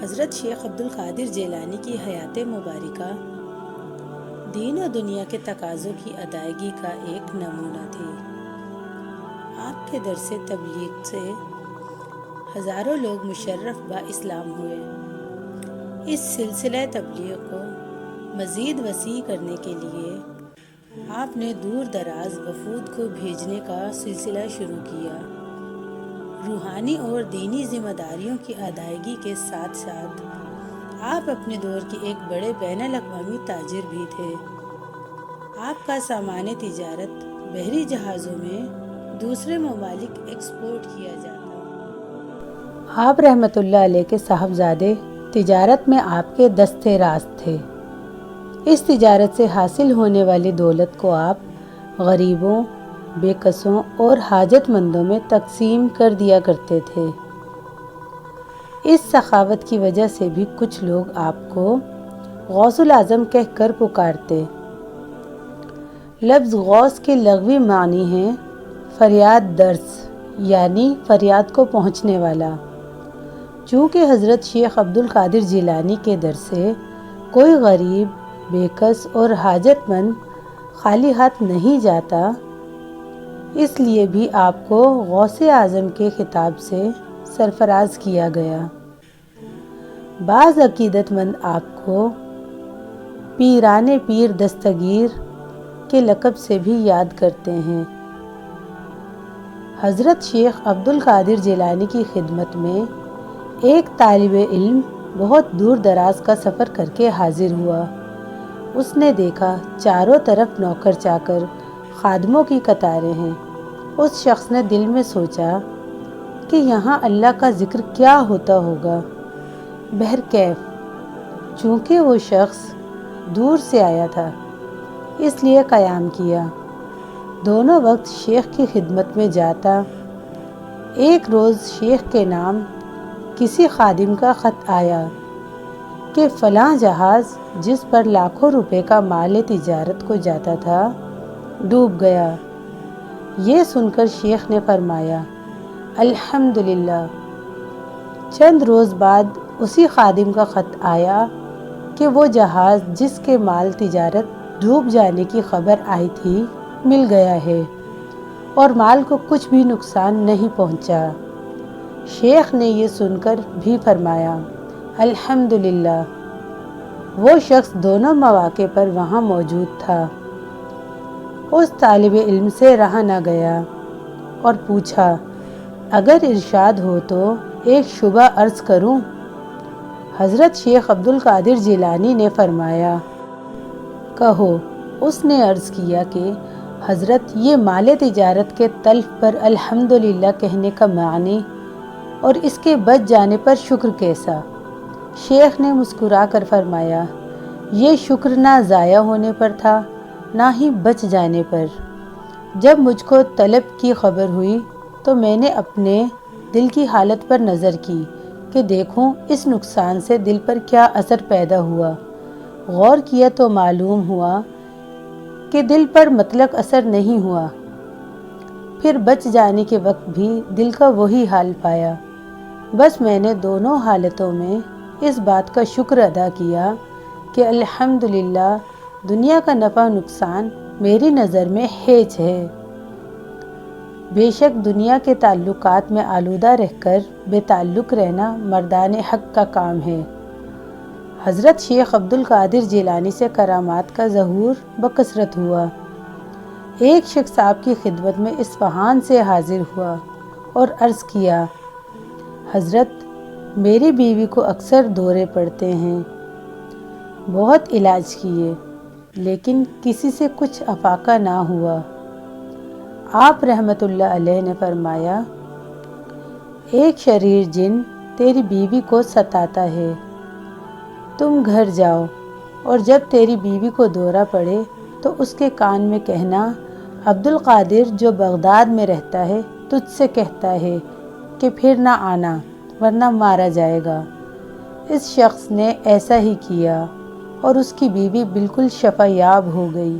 حضرت شیخ عبدالقادر جیلانی کی حیات مبارکہ دین و دنیا کے تقاضوں کی ادائیگی کا ایک نمونہ تھی۔ آپ کے درس تبلیغ سے ہزاروں لوگ مشرف با اسلام ہوئے۔ اس سلسلہ تبلیغ کو مزید وسیع کرنے کے لیے آپ نے دور دراز وفود کو بھیجنے کا سلسلہ شروع کیا۔ روحانی اور دینی ذمہ داریوں کی ادائیگی کے ساتھ ساتھ آپ اپنے دور کے ایک بڑے بین الاقوامی تاجر بھی تھے۔ آپ کا سامان تجارت بحری جہازوں میں دوسرے ممالک ایکسپورٹ کیا جاتا۔ آپ رحمۃ اللہ علیہ کے صاحبزادے تجارت میں آپ کے دستے راست تھے۔ اس تجارت سے حاصل ہونے والی دولت کو آپ غریبوں، بے کسوں اور حاجت مندوں میں تقسیم کر دیا کرتے تھے۔ اس سخاوت کی وجہ سے بھی کچھ لوگ آپ کو غوث الاعظم کہہ کر پکارتے۔ لفظ غوث کے لغوی معنی ہیں فریاد درس، یعنی فریاد کو پہنچنے والا۔ چونکہ حضرت شیخ عبدالقادر جیلانی کے در سے کوئی غریب، بے کس اور حاجت مند خالی ہاتھ نہیں جاتا، اس لیے بھی آپ کو غوث اعظم کے خطاب سے سرفراز کیا گیا۔ بعض عقیدت مند آپ کو پیران پیر دستگیر کے لقب سے بھی یاد کرتے ہیں۔ حضرت شیخ عبدالقادر جیلانی کی خدمت میں ایک طالب علم بہت دور دراز کا سفر کر کے حاضر ہوا۔ اس نے دیکھا چاروں طرف نوکر چاکر، خادموں کی قطاریں ہیں۔ اس شخص نے دل میں سوچا کہ یہاں اللہ کا ذکر کیا ہوتا ہوگا۔ بہرکیف چونکہ وہ شخص دور سے آیا تھا، اس لیے قیام کیا۔ دونوں وقت شیخ کی خدمت میں جاتا۔ ایک روز شیخ کے نام کسی خادم کا خط آیا کہ فلاں جہاز جس پر لاکھوں روپے کا مال تجارت کو جاتا تھا، ڈوب گیا۔ یہ سن کر شیخ نے فرمایا الحمدللہ۔ چند روز بعد اسی خادم کا خط آیا کہ وہ جہاز جس کے مال تجارت ڈوب جانے کی خبر آئی تھی مل گیا ہے اور مال کو کچھ بھی نقصان نہیں پہنچا۔ شیخ نے یہ سن کر بھی فرمایا الحمدللہ۔ وہ شخص دونوں مواقع پر وہاں موجود تھا۔ اس طالب علم سے رہا نہ گیا اور پوچھا اگر ارشاد ہو تو ایک شبہ عرض کروں؟ حضرت شیخ عبدالقادر جیلانی نے فرمایا کہو۔ اس نے عرض کیا کہ حضرت یہ مال تجارت کے تلف پر الحمدللہ کہنے کا معنی اور اس کے بچ جانے پر شکر کیسا؟ شیخ نے مسکرا کر فرمایا یہ شکر نہ ضائع ہونے پر تھا نہ ہی بچ جانے پر۔ جب مجھ کو طلب کی خبر ہوئی تو میں نے اپنے دل کی حالت پر نظر کی کہ دیکھوں اس نقصان سے دل پر کیا اثر پیدا ہوا۔ غور کیا تو معلوم ہوا کہ دل پر مطلق اثر نہیں ہوا۔ پھر بچ جانے کے وقت بھی دل کا وہی حال پایا۔ بس میں نے دونوں حالتوں میں اس بات کا شکر ادا کیا کہ الحمدللہ دنیا کا نفع و نقصان میری نظر میں ہیچ ہے۔ بے شک دنیا کے تعلقات میں آلودہ رہ کر بے تعلق رہنا مردان حق کا کام ہے۔ حضرت شیخ عبدالقادر جیلانی سے کرامات کا ظہور بکثرت ہوا۔ ایک شخص آپ کی خدمت میں اصفہان سے حاضر ہوا اور عرض کیا حضرت میری بیوی کو اکثر دورے پڑتے ہیں، بہت علاج کیے لیکن کسی سے کچھ افاقہ نہ ہوا۔ آپ رحمۃ اللہ علیہ نے فرمایا ایک شریر جن تیری بیوی کو ستاتا ہے، تم گھر جاؤ اور جب تیری بیوی کو دورہ پڑے تو اس کے کان میں کہنا عبدالقادر جو بغداد میں رہتا ہے تجھ سے کہتا ہے کہ پھر نہ آنا ورنہ مارا جائے گا۔ اس شخص نے ایسا ہی کیا اور اس کی بیوی بالکل شفا یاب ہو گئی۔